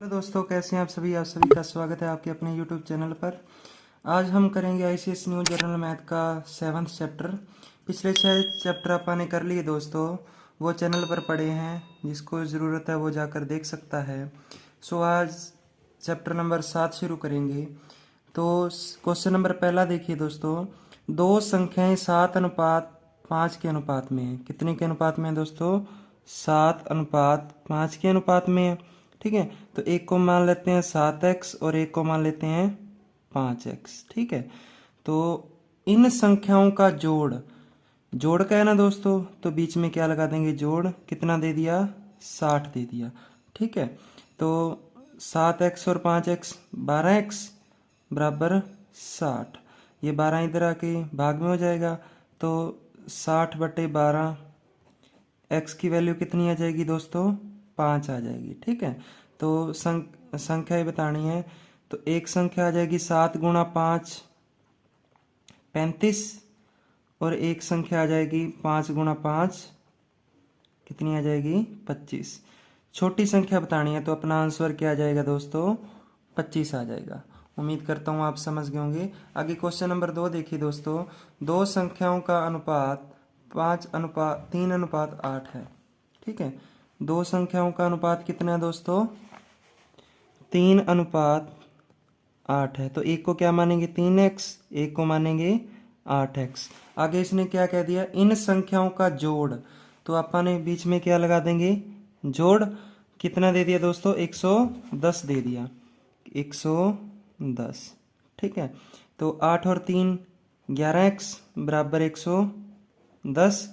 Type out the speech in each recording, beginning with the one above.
Hello दोस्तों, कैसे हैं आप सभी का स्वागत है आपके अपने यूट्यूब चैनल पर। आज हम करेंगे आईसीएस न्यू जनरल मैथ का 7th चैप्टर। पिछले 6 चैप्टर अपन ने कर लिए दोस्तों, वो चैनल पर पड़े हैं, जिसको ज़रूरत है वो जाकर देख सकता है। सो आज चैप्टर नंबर 7 शुरू करेंगे। तो क्वेश्चन नंबर पहला देखिए दोस्तों, दो संख्याएं 7:5 के अनुपात में है। कितने के अनुपात में है दोस्तों? 7:5 के अनुपात में है। ठीक है, तो एक को मान लेते हैं 7x और एक को मान लेते हैं 5x। ठीक है, तो इन संख्याओं का जोड़, जोड़ का है ना दोस्तों, तो बीच में क्या लगा देंगे? जोड़। कितना दे दिया? 60 दे दिया। ठीक है, तो 7x और 5x 12x बराबर 60। ये 12 इधर आके भाग में हो जाएगा, तो 60/12 x की वैल्यू कितनी आ जाएगी दोस्तों? 5 आ जाएगी। ठीक है, तो संख्याएं बतानी है, तो एक संख्या आ जाएगी 7 × 5 35, और एक संख्या आ जाएगी 5 × 5 कितनी आ जाएगी? 25। छोटी संख्या बतानी है, तो अपना आंसर क्या आ जाएगा दोस्तों? 25 आ जाएगा। उम्मीद करता हूँ आप समझ गए होंगे। आगे क्वेश्चन नंबर 2 देखिए दोस्तों, दो संख्याओं का अनुपात 3:8 है। ठीक है, दो संख्याओं का अनुपात कितना है दोस्तों? 3:8 है। तो एक को क्या मानेंगे? 3x, एक को मानेंगे 8x। आगे इसने क्या कह दिया? इन संख्याओं का जोड़, तो अपन बीच में क्या लगा देंगे? जोड़। कितना दे दिया दोस्तों? 110 दे दिया, 110। ठीक है, तो 8 और 3 11x बराबर 110।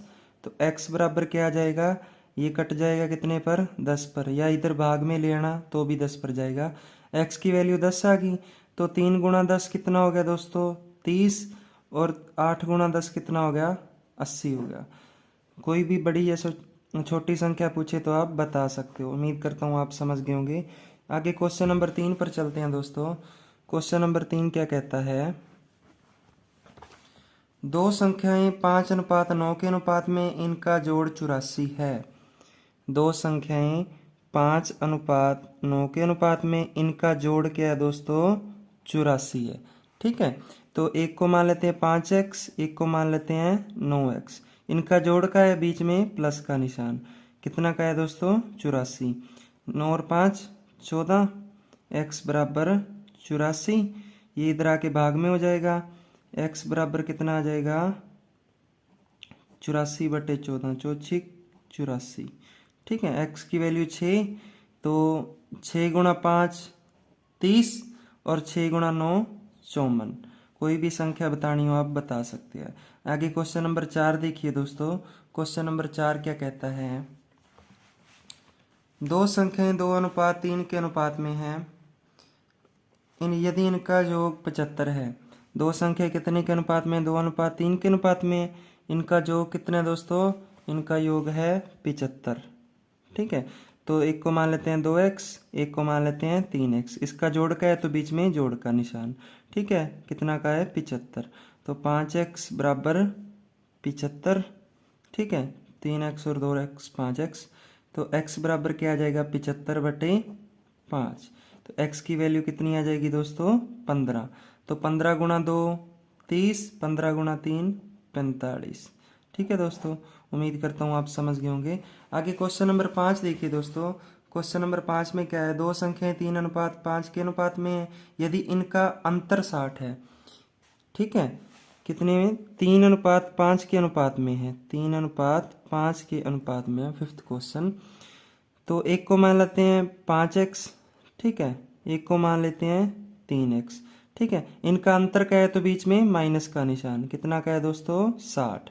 तो x बराबर क्या आ जाएगा? ये कट जाएगा कितने पर? 10 पर, या इधर भाग में ले आना तो भी 10 पर जाएगा। x की वैल्यू 10 आ गई, तो 3 × 10 कितना हो गया दोस्तों? 30, और 8 × 10 कितना हो गया? 80 हो गया। कोई भी बड़ी या छोटी संख्या पूछे तो आप बता सकते हो। उम्मीद करता हूँ आप समझ गए होंगे। आगे क्वेश्चन नंबर 3 पर चलते हैं दोस्तों। क्वेश्चन नंबर 3 क्या कहता है? दो संख्याएं 5:9 के अनुपात में, इनका जोड़ 84 है। दो संख्याएं 5:9 के अनुपात में, इनका जोड़ क्या है दोस्तों? 84 है। ठीक है, तो एक को मान लेते हैं 5x, एक को मान लेते हैं 9x। इनका जोड़ का है बीच में प्लस का निशान। कितना का है दोस्तों? 84। 9 और 5 14, x बराबर 84। ये इधर आके भाग में हो जाएगा। x बराबर कितना आ जाएगा? 84/14, 84। ठीक है, x की वैल्यू 6, तो 6 × 5 30, और 6 × 9 54। कोई भी संख्या बतानी हो आप बता सकते हैं। आगे क्वेश्चन नंबर 4 देखिए दोस्तों। क्वेश्चन नंबर 4 क्या कहता है? दो संख्याएं 2:3 के अनुपात में हैं, यदि इनका योग 75 है। दो संख्या कितने के अनुपात में? 2:3 के अनुपात में। इनका योग कितना है दोस्तों? इनका योग है 75। ठीक है, तो एक को मान लेते हैं 2x, एक को मान लेते हैं 3x। इसका जोड़ का है, तो बीच में जोड़ का निशान। ठीक है, कितना का है? 75। तो 5x बराबर 75। ठीक है, 3x और 2x 5x। तो x बराबर क्या आ जाएगा? 75/5। तो x की वैल्यू कितनी आ जाएगी दोस्तों? 15। तो 15 × 2 30, 15 × 3 45। ठीक है दोस्तों, उम्मीद करता हूँ आप समझ गए होंगे। आगे क्वेश्चन नंबर 5 देखिए दोस्तों। क्वेश्चन नंबर 5 में क्या है? दो संख्याएं 3:5 के अनुपात में है, यदि इनका अंतर 60 है। ठीक है, कितने में? 3:5 के अनुपात में है, 3:5 के अनुपात में है। 5th question. तो एक को मान लेते हैं 5x। ठीक है, एक को मान लेते हैं 3x। ठीक है, इनका अंतर क्या है? तो बीच में माइनस का निशान। कितना का है दोस्तों? 60।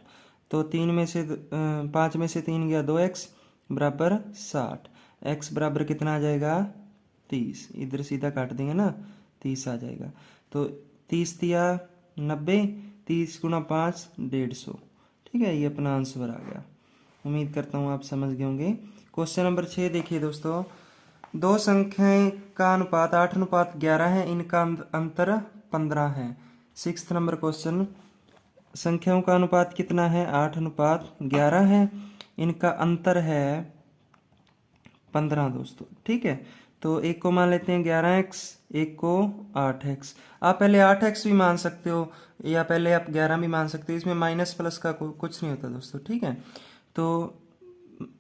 तो 5 में से 3 गया 2x बराबर 60। x बराबर कितना आ जाएगा? 30। इधर सीधा काट देंगे ना, 30 आ जाएगा। तो 30 दिया 90, 30 × 5 150। ठीक है, ये अपना आंसर आ गया। उम्मीद करता हूँ आप समझ गए होंगे। क्वेश्चन नंबर 6 देखिए दोस्तों। दो संख्याएं का अनुपात 8:11 है, इनका अंतर 15 है। 6th number question. संख्याओं का अनुपात कितना है? 8:11 है, इनका अंतर है 15 दोस्तों। ठीक है, तो एक को मान लेते हैं 11x, एक को 8x। आप पहले 8x भी मान सकते हो या पहले आप 11 भी मान सकते हो, इसमें माइनस प्लस का कुछ नहीं होता दोस्तों, ठीक है। तो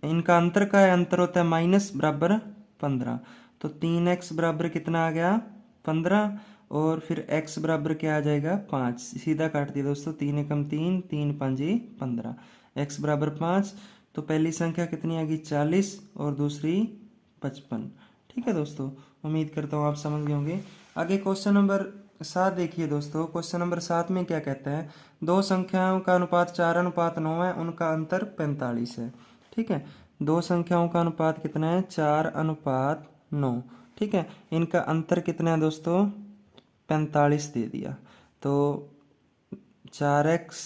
इनका अंतर का है, अंतर होता है माइनस बराबर 15। तो 3x बराबर कितना आ गया 15, और फिर x बराबर क्या आ जाएगा 5। सीधा काट दिया दोस्तों, 3 एकम 3, 3 पंजे 15, x बराबर 5। तो पहली संख्या कितनी आ गई 40 और दूसरी 55। ठीक है दोस्तों, उम्मीद करता हूँ आप समझ गए होंगे। आगे क्वेश्चन नंबर 7 देखिए दोस्तों। क्वेश्चन नंबर 7 में क्या कहता है, दो संख्याओं का अनुपात 4:9 है, उनका अंतर 45 है। ठीक है, दो संख्याओं का अनुपात कितना है 4:9। ठीक है, इनका अंतर कितना है दोस्तों 45 दे दिया। तो 4x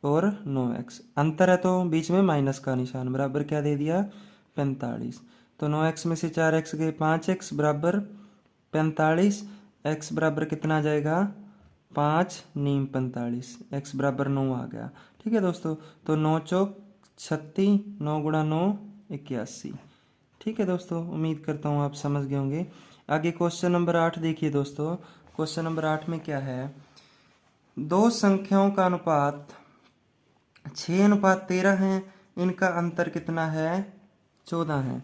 और 9x, अंतर है तो बीच में माइनस का निशान, बराबर क्या दे दिया 45। तो 9x में से 4x गए 5x बराबर 45। x बराबर कितना आ जाएगा 5 नीम 45, x बराबर 9 आ गया। ठीक है दोस्तों, तो 9 चौक 36, 9 गुणा 9 81। ठीक है दोस्तों, उम्मीद करता हूँ आप समझ गए होंगे। आगे क्वेश्चन नंबर 8 देखिए दोस्तों। क्वेश्चन नंबर 8 में क्या है, दो संख्याओं का अनुपात 6:13 है, इनका अंतर कितना है 14 है।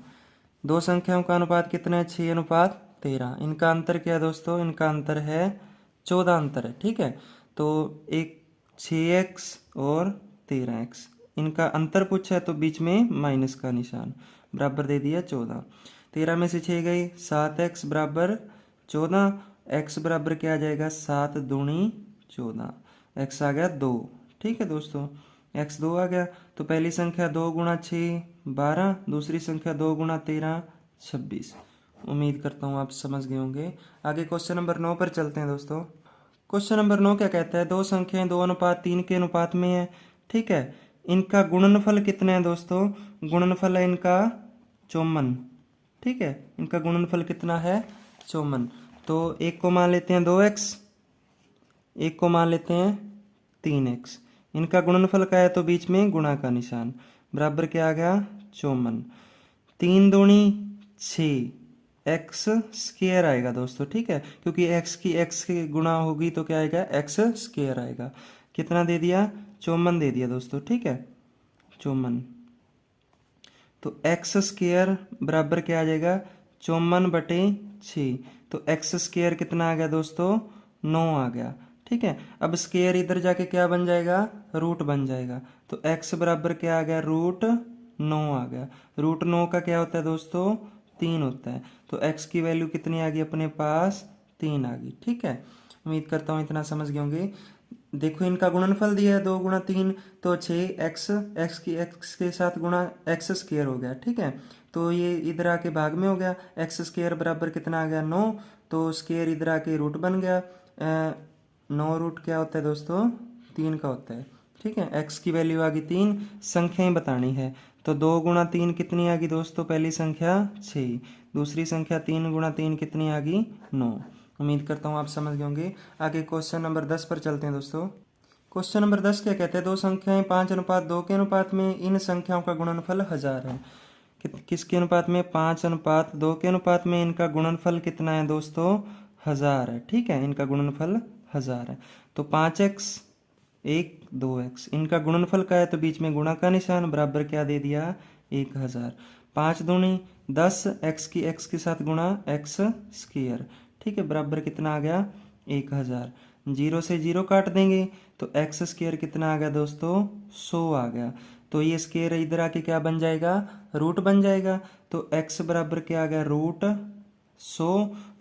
दो संख्याओं का अनुपात कितना है 6:13, इनका अंतर क्या है दोस्तों, इनका अंतर है 14 अंतर है। ठीक है, तो एक 6x और 13x, इनका अंतर पूछा है तो बीच में माइनस का निशान, बराबर दे दिया 14। 13 में से 6 गई 7x बराबर 14, x बराबर क्या आ जाएगा 7 दूनी 14, x आ गया 2। ठीक है दोस्तों, x 2 आ गया। तो पहली संख्या 2 गुणा 6 12, दूसरी संख्या 2 गुणा 13 26। उम्मीद करता हूँ आप समझ गए होंगे। आगे क्वेश्चन नंबर 9 पर चलते हैं दोस्तों। क्वेश्चन नंबर 9 क्या कहता है, दो संख्याएं 2:3 के अनुपात में है। ठीक है, इनका गुणनफल कितना है दोस्तों, गुणनफल है इनका 54। ठीक है, इनका गुणनफल कितना है 54। तो एक को मान लेते हैं 2x, एक को मान लेते हैं 3x। इनका गुणनफल का है तो बीच में गुणा का निशान, बराबर क्या आ गया 54। 3 दूनी 6, एक्स स्क्वायर आएगा दोस्तों। ठीक है, क्योंकि x की x की गुणा होगी तो क्या आएगा एक्स स्क्वायर आएगा। कितना दे दिया 54 दे दिया दोस्तों। ठीक है, 54। तो एक्स स्क्वायर बराबर क्या आ जाएगा 54/6। तो एक्स स्क्वायर कितना आ गया दोस्तों 9 आ गया। ठीक है, अब स्क्वायर इधर जाके क्या बन जाएगा रूट बन जाएगा। तो x बराबर क्या आ गया √9 आ गया। √9 का क्या होता है दोस्तों 3 होता है। तो x की वैल्यू कितनी आ गई अपने पास 3 आ गई। ठीक है, उम्मीद करता हूँ इतना समझ गए होंगे। देखो इनका गुणनफल दिया है 2 गुणा 3, तो 6x, x की x के साथ गुणा x स्क्वायर हो गया। ठीक है, तो ये इधर आके भाग में हो गया, x स्क्वायर बराबर कितना आ गया 9, तो स्क्वायर इधर आके रूट बन गया। 9 रूट क्या होता है दोस्तों 3 का होता है। ठीक है, x की वैल्यू आ गई 3, संख्याएं बतानी है। तो 2 गुणा 3 कितनी आ गई दोस्तों, पहली संख्या 6, दूसरी संख्या 3 गुणा 3 कितनी आ गई 9। उम्मीद करता हूँ आप समझ गए होंगे। आगे क्वेश्चन नंबर 10 पर चलते हैं दोस्तों। क्वेश्चन नंबर 10 क्या कहते हैं, दो संख्याएं 5:2 के अनुपात में, इन संख्याओं का गुणनफल 1000 है। किसके अनुपात में 5:2 के अनुपात में, इनका गुणनफल कितना है दोस्तों 1000 है। ठीक है, इनका गुणनफल 1000 है। तो 5x 1 2x, इनका गुणनफल का है तो बीच में गुणा का निशान, बराबर क्या दे दिया 1000। 5 दूनी 10, x की x के साथ गुणा x स्क्वायर। ठीक है, बराबर कितना आ गया 1000। 0 से 0 काट देंगे तो x स्क्वायर कितना आ गया दोस्तों 100 आ गया। तो ये स्क्वायर इधर आके क्या बन जाएगा रूट बन जाएगा। तो x बराबर क्या आ गया √100।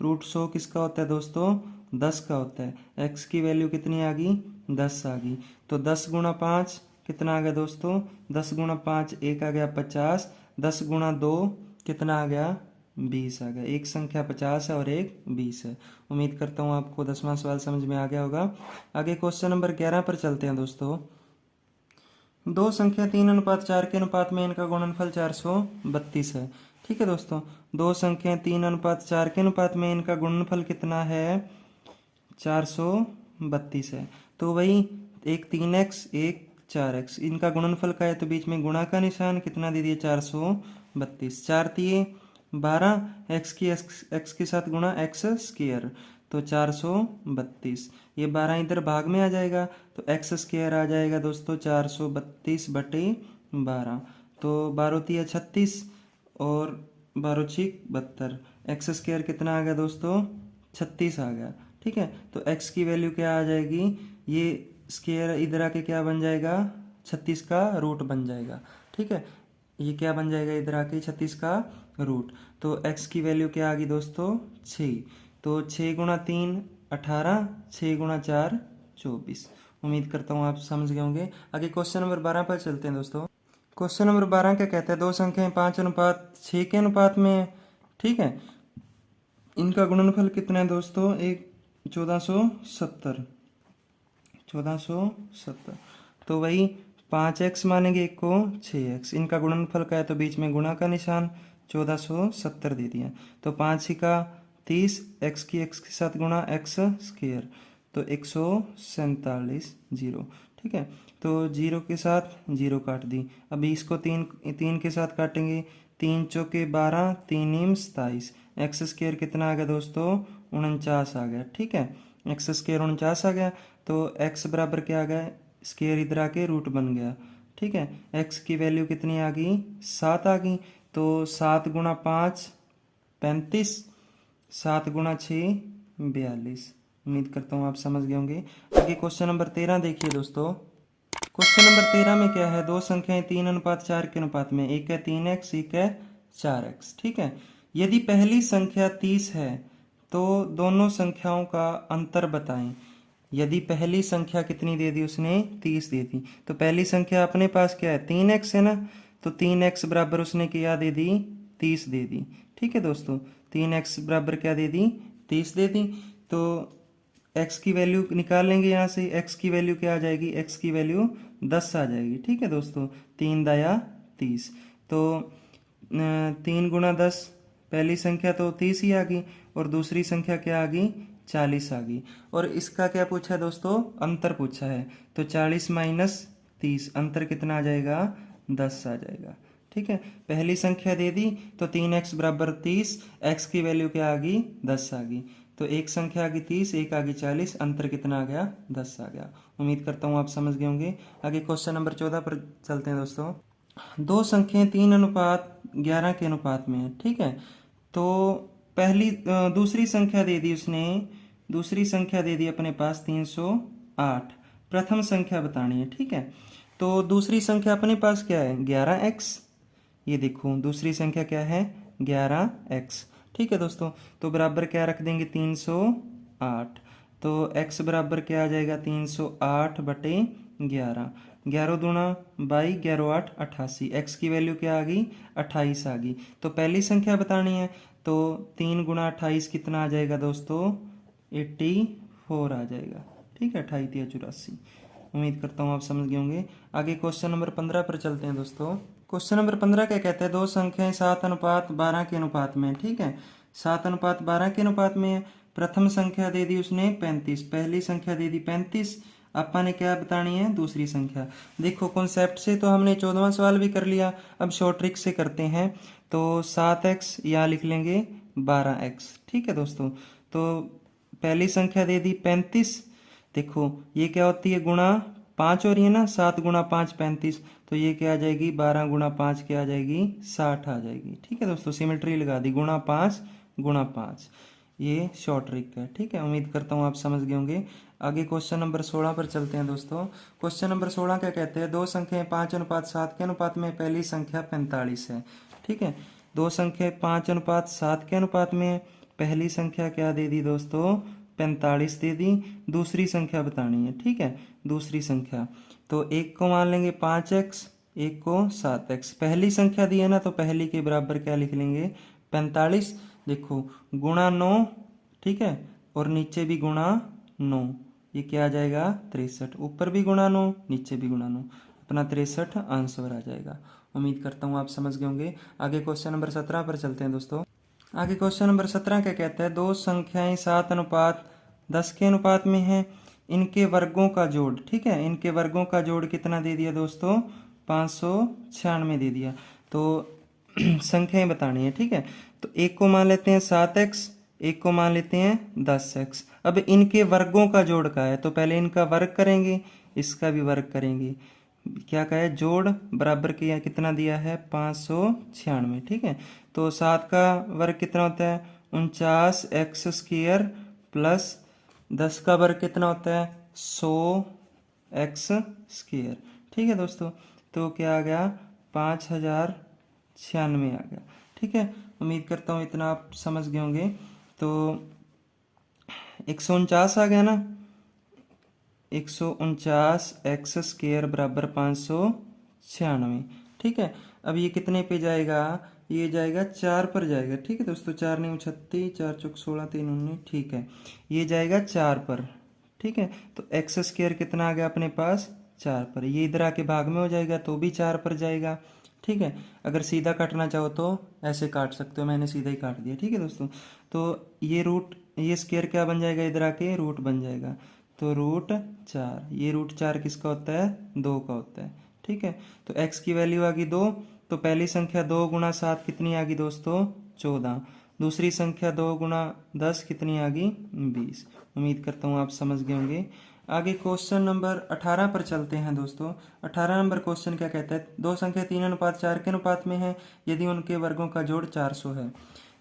√100 किसका होता है दोस्तों 10 का होता है। x की वैल्यू कितनी आ गई 10 आ गई। तो 10 गुणा 5 कितना आ गया दोस्तों 10 गुणा 5 1 आ गया 50। 10 गुणा 2 कितना आ गया 20 आ गया। एक संख्या 50 है और एक 20 है। उम्मीद करता हूँ आपको 10वां सवाल समझ में आ गया होगा। आगे क्वेश्चन नंबर 11 पर चलते हैं दोस्तों। दो संख्या 3:4 के अनुपात में, इनका गुणनफल 432 है। ठीक है दोस्तों, दो संख्या 3:4 के अनुपात में, इनका गुणनफल कितना है 432 है। तो वही एक 3x एक 4x, इनका गुणनफल का है तो बीच में गुणा का निशान, कितना दे दिया 432। 4 तिये 12 एक्स के साथ गुणा एक्स स्क्वायर तो 432। ये 12 इधर भाग में आ जाएगा तो एक्स स्क्वायर आ जाएगा दोस्तों 432/12। तो 12 तिया 36 और 12 छिक 72। एक्स स्क्वायर कितना आ गया दोस्तों 36 आ गया। ठीक है, तो एक्स की वैल्यू क्या आ जाएगी, ये स्क्वायर इधर आके क्या बन जाएगा 36 का रूट बन जाएगा। ठीक है, ये क्या बन जाएगा इधर आके 36 का रूट। तो x की वैल्यू क्या आ गई दोस्तों 6। तो 6 गुणा 3 18, 6 गुणा 4 24। उम्मीद करता हूँ आप समझ गए होंगे। आगे क्वेश्चन नंबर 12 पर चलते हैं दोस्तों। क्वेश्चन नंबर 12 क्या कहता है, दो संख्याएं 5:6 के अनुपात में है। ठीक है, इनका गुणनफल कितना है दोस्तों, एक 1470। तो वही 5x मानेंगे एक को 6x, इनका गुणनफल का है तो बीच में गुणा का निशान 1470 दे दिया। तो 5 का 30, x के साथ गुणा एक्स स्क्वायर तो 147 जीरो। ठीक है, तो जीरो के साथ जीरो काट दी। अभी इसको तीन के साथ काटेंगे, 3 चौके 12, 3 नीम 27। एक्स स्क्वायर कितना आ गया दोस्तों 49 आ गया। ठीक है, एक्स स्क्वायर 49 आ गया तो x बराबर क्या आ गया, स्क्वायर इधर आके रूट बन गया। ठीक है, x की वैल्यू कितनी आ गई 7 आ गई। तो 7 गुणा 5 35, 7 गुणा 6 42। उम्मीद करता हूँ आप समझ गए होंगे। आगे क्वेश्चन नंबर 13 देखिए दोस्तों। क्वेश्चन नंबर 13 में क्या है, दो संख्याएं 3:4 के अनुपात में, एक है 3x एक है 4x। ठीक है, यदि पहली संख्या 30 है तो दोनों संख्याओं का अंतर बताएं। यदि पहली संख्या कितनी दे दी उसने 30 दे दी, तो पहली संख्या अपने पास क्या है 3x है ना, तो 3x बराबर उसने क्या दे दी 30 दे दी। ठीक है दोस्तों, 3x बराबर क्या दे दी 30 दे दी। तो x की वैल्यू निकाल लेंगे यहाँ से, x की वैल्यू क्या आ जाएगी, x की वैल्यू 10 आ जाएगी। ठीक है दोस्तों, 3 दाया 30। तो 3 गुणा 10, पहली संख्या तो 30 ही आ गई और दूसरी संख्या क्या आ गई 40 आ गई। और इसका क्या पूछा है दोस्तों, अंतर पूछा है। तो 40 माइनस 30, अंतर कितना आ जाएगा 10 आ जाएगा। ठीक है, पहली संख्या दे दी तो 3x बराबर 30, x की वैल्यू क्या आ गई 10 आ गई। तो एक संख्या आ गई 30, एक आ गई 40, अंतर कितना आ गया 10 आ गया। उम्मीद करता हूँ आप समझ गए होंगे। आगे क्वेश्चन नंबर 14 पर चलते हैं दोस्तों। दो संख्याएं 3:11 के अनुपात में है। ठीक है, तो दूसरी संख्या दे दी उसने, दूसरी संख्या दे दी अपने पास 308। प्रथम संख्या बतानी है। ठीक है, तो दूसरी संख्या अपने पास क्या है 11x। ये देखो दूसरी संख्या क्या है 11x। ठीक है दोस्तों, तो बराबर क्या रख देंगे 308। तो x बराबर क्या आ जाएगा 308/11। 11 दूना 22, 11 8 88। x की वैल्यू क्या आ गई 28 आ गई। तो पहली संख्या बतानी है तो 3 गुणा 28 कितना आ जाएगा दोस्तों 84 आ जाएगा। ठीक है, 28 या 84। उम्मीद करता हूँ आप समझ गए होंगे। आगे क्वेश्चन नंबर 15 पर चलते हैं दोस्तों। क्वेश्चन नंबर 15 क्या कहते हैं, दो संख्याएं 7:12 के अनुपात में। ठीक है, 7:12 के अनुपात में प्रथम संख्या दे दी उसने 35, पहली संख्या दे दी 35। आपा ने क्या बतानी है दूसरी संख्या। देखो कॉन्सेप्ट से तो हमने 14वां सवाल भी कर लिया, अब शॉर्ट ट्रिक से करते हैं। तो 7x यहाँ लिख लेंगे 12x। ठीक है दोस्तों, तो पहली संख्या दे दी 35। देखो ये क्या होती है गुणा 5 हो रही है ना, 7 गुणा 5 35। तो ये क्या आ जाएगी 12 गुणा 5 क्या आ जाएगी 60 आ जाएगी। ठीक है दोस्तों, सिमेट्री लगा दी, गुणा 5 गुणा 5। ये शॉर्ट ट्रिक है। ठीक है, उम्मीद करता हूँ आप समझ गए होंगे। आगे क्वेश्चन नंबर 16 पर चलते हैं दोस्तों। क्वेश्चन नंबर 16 क्या कहते हैं, दो संख्याएं 5:7 के अनुपात में, पहली संख्या 45 है। ठीक है, दो संख्या 5:7 के अनुपात में, पहली संख्या क्या दे दी दोस्तों 45 दे दी, दूसरी संख्या बतानी है। ठीक है, दूसरी संख्या तो एक को मान लेंगे 5x, एक को 7x। पहली संख्या दी है ना तो पहली के बराबर क्या लिख लेंगे 45। देखो गुणा 9। ठीक है, और नीचे भी गुणा 9, ये क्या आ जाएगा 63। ऊपर भी गुणा 9, नीचे भी गुणा 9, अपना 63 आंसर आ जाएगा। उम्मीद करता हूँ आप समझ गए होंगे। आगे क्वेश्चन नंबर 17 पर चलते हैं दोस्तों। आगे क्वेश्चन नंबर 17 क्या कहता है, दो संख्याएं 7:10 के अनुपात में है, इनके वर्गों का जोड़। ठीक है, इनके वर्गों का जोड़ कितना दे दिया दोस्तों 596 दे दिया। तो संख्याएं बतानी है। ठीक है, तो एक को मान लेते हैं 7x, एक को मान लेते हैं 10x। अब इनके वर्गों का जोड़ का है तो पहले इनका वर्ग करेंगे, इसका भी वर्ग करेंगे। क्या कहा है, जोड़ बराबर किया, कितना दिया है 596। ठीक है, तो 7 का वर्ग कितना होता है 49x² प्लस 10 का वर्ग कितना होता है 100x²। ठीक है दोस्तों, तो क्या आ गया 5096 आ गया। ठीक है, उम्मीद करता हूँ इतना आप समझ गए होंगे। तो 149 आ गया ना, 149x² बराबर 596। ठीक है, अब ये कितने पे जाएगा, ये जाएगा 4 पर जाएगा। ठीक है दोस्तों, 4 नहीं 36, 4 चौक 16, 3 19। ठीक है, ये जाएगा 4 पर। ठीक है, तो x² कितना आ गया अपने पास 4 पर। ये इधर आके भाग में हो जाएगा तो भी 4 पर जाएगा। ठीक है, अगर सीधा काटना चाहो तो ऐसे काट सकते हो, मैंने सीधा ही काट दिया। ठीक है दोस्तों, तो ये रूट, ये स्क्वायर क्या बन जाएगा, इधर आके रूट बन जाएगा, तो √4। ये √4 किसका होता है 2 का होता है। ठीक है, तो x की वैल्यू आ गई 2, तो पहली संख्या 2 गुणा 7 कितनी आ गई दोस्तों 14। दूसरी संख्या 2 गुणा 10 कितनी आ गई 20। उम्मीद करता हूँ आप समझ गए होंगे। आगे क्वेश्चन नंबर 18 पर चलते हैं दोस्तों। 18 नंबर क्वेश्चन क्या कहता है, दो संख्या 3:4 के अनुपात में है यदि उनके वर्गों का जोड़ 400 है।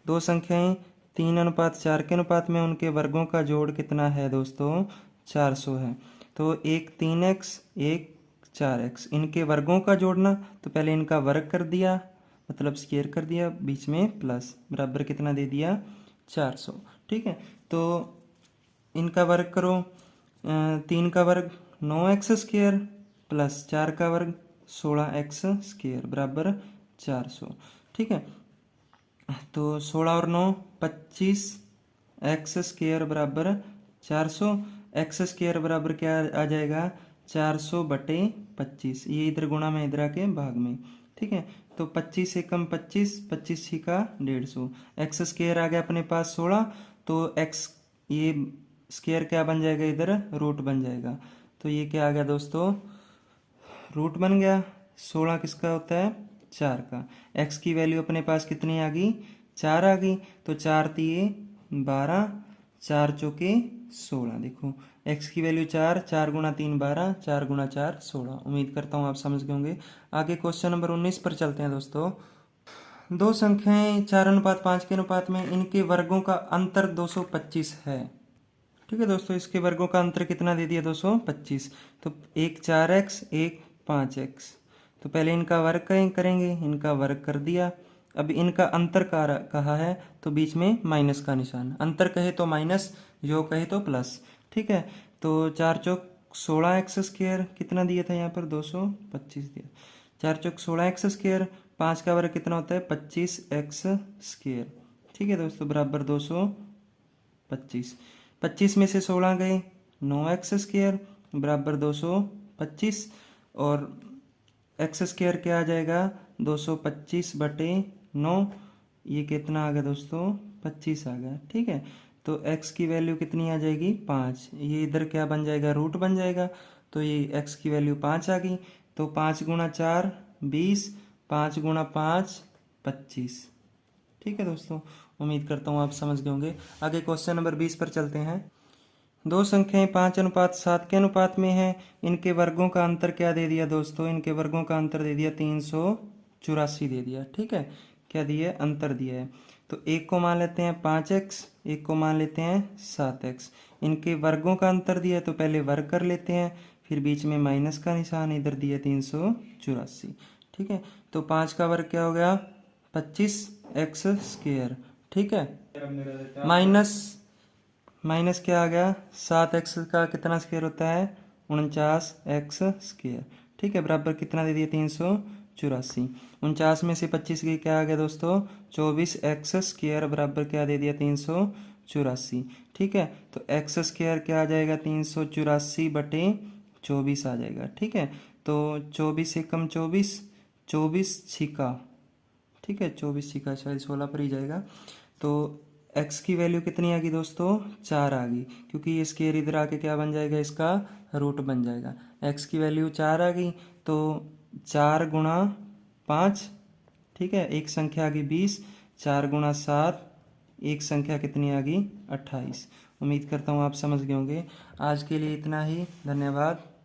दो संख्याएं 3:4 के अनुपात में, उनके वर्गों का जोड़ कितना है दोस्तों 400 है। तो एक 3x, एक 4x, इनके वर्गों का जोड़ना, तो पहले इनका वर्ग कर दिया, मतलब स्क्वायर कर दिया, बीच में प्लस, बराबर कितना दे दिया 400। ठीक है, तो इनका वर्ग करो, 3 का वर्ग 9x² प्लस 4 का वर्ग 16x² बराबर 400। ठीक है, तो 16 और 9 25x² बराबर 400। x² बराबर क्या आ जाएगा 400/25। ये इधर गुणा में, इधर आके भाग में। ठीक है, तो 25 से कम 25, 25 छिका 150। x² आ गया अपने पास 16, तो x ये स्क्वायर क्या बन जाएगा, इधर रूट बन जाएगा। तो ये क्या आ गया दोस्तों रूट बन गया। 16 किसका होता है 4 का। x की वैल्यू अपने पास कितनी आ गई 4 आ गई, तो 4 तिये 12, 4 चौके 16। देखो x की वैल्यू 4, 4 गुणा 3 12, 4 गुणा 4 16। उम्मीद करता हूँ आप समझ गए होंगे। आगे क्वेश्चन नंबर 19 पर चलते हैं दोस्तों। दो संख्याएं 4:5 के अनुपात में, इनके वर्गों का अंतर 225 है। ठीक है दोस्तों, इसके वर्गों का अंतर कितना दे दिया 225। तो एक 4x, एक 5x। तो पहले इनका वर्ग करेंगे, इनका वर्ग कर दिया। अब इनका अंतर कहा है तो बीच में माइनस का निशान, अंतर कहे तो माइनस, योग कहे तो प्लस। ठीक है, तो 4 चौक 16x², कितना दिया था यहाँ पर 225 दिया। 4 चौक 16x², 5 का वर्ग कितना होता है 25x²। ठीक है दोस्तों, बराबर 225। 25 में से 16 गए, 9x² बराबर 225, और x² क्या आ जाएगा 225/9। ये कितना आ गया दोस्तों 25 आ गया। ठीक है, तो x की वैल्यू कितनी आ जाएगी 5। ये इधर क्या बन जाएगा रूट बन जाएगा, तो ये x की वैल्यू 5 आ गई। तो 5 गुणा 4 20, 5 गुणा 5 25। ठीक है दोस्तों, उम्मीद करता हूँ आप समझ गए होंगे। आगे क्वेश्चन नंबर 20 पर चलते हैं। दो संख्याएं 5:7 के अनुपात में है, इनके वर्गों का अंतर क्या दे दिया दोस्तों, इनके वर्गों का अंतर दे दिया 384 दे दिया। ठीक है, क्या दिया अंतर दिया है। तो एक को मान लेते हैं 5x, एक को मान लेते हैं 7x। इनके वर्गों का अंतर दिया तो पहले वर्ग कर लेते हैं, फिर बीच में माइनस का निशान, इधर दिया 384। ठीक है, तो 5 का वर्ग क्या हो गया 25x²। ठीक है, माइनस क्या आ गया 7x का कितना स्क्वायर होता है 49x²। ठीक है, बराबर कितना दे दिया 384। 49 में से 25 गई, क्या आ गया दोस्तों 24x² बराबर क्या दे दिया 384। ठीक है, तो x² क्या आ जाएगा 384/24 आ जाएगा। ठीक है, तो 24 से कम 24, 24 छिका। ठीक है, 24 छिका शायद 16 पर ही जाएगा। तो x की वैल्यू कितनी आ गई दोस्तों 4 आ गई, क्योंकि ये स्क्वायर इधर आके क्या बन जाएगा इसका रूट बन जाएगा। x की वैल्यू 4 आ गई, तो 4 गुणा 5। ठीक है, एक संख्या आ गई 20, 4 गुणा 7, एक संख्या कितनी आ गई 28। उम्मीद करता हूँ आप समझ गए होंगे। आज के लिए इतना ही, धन्यवाद।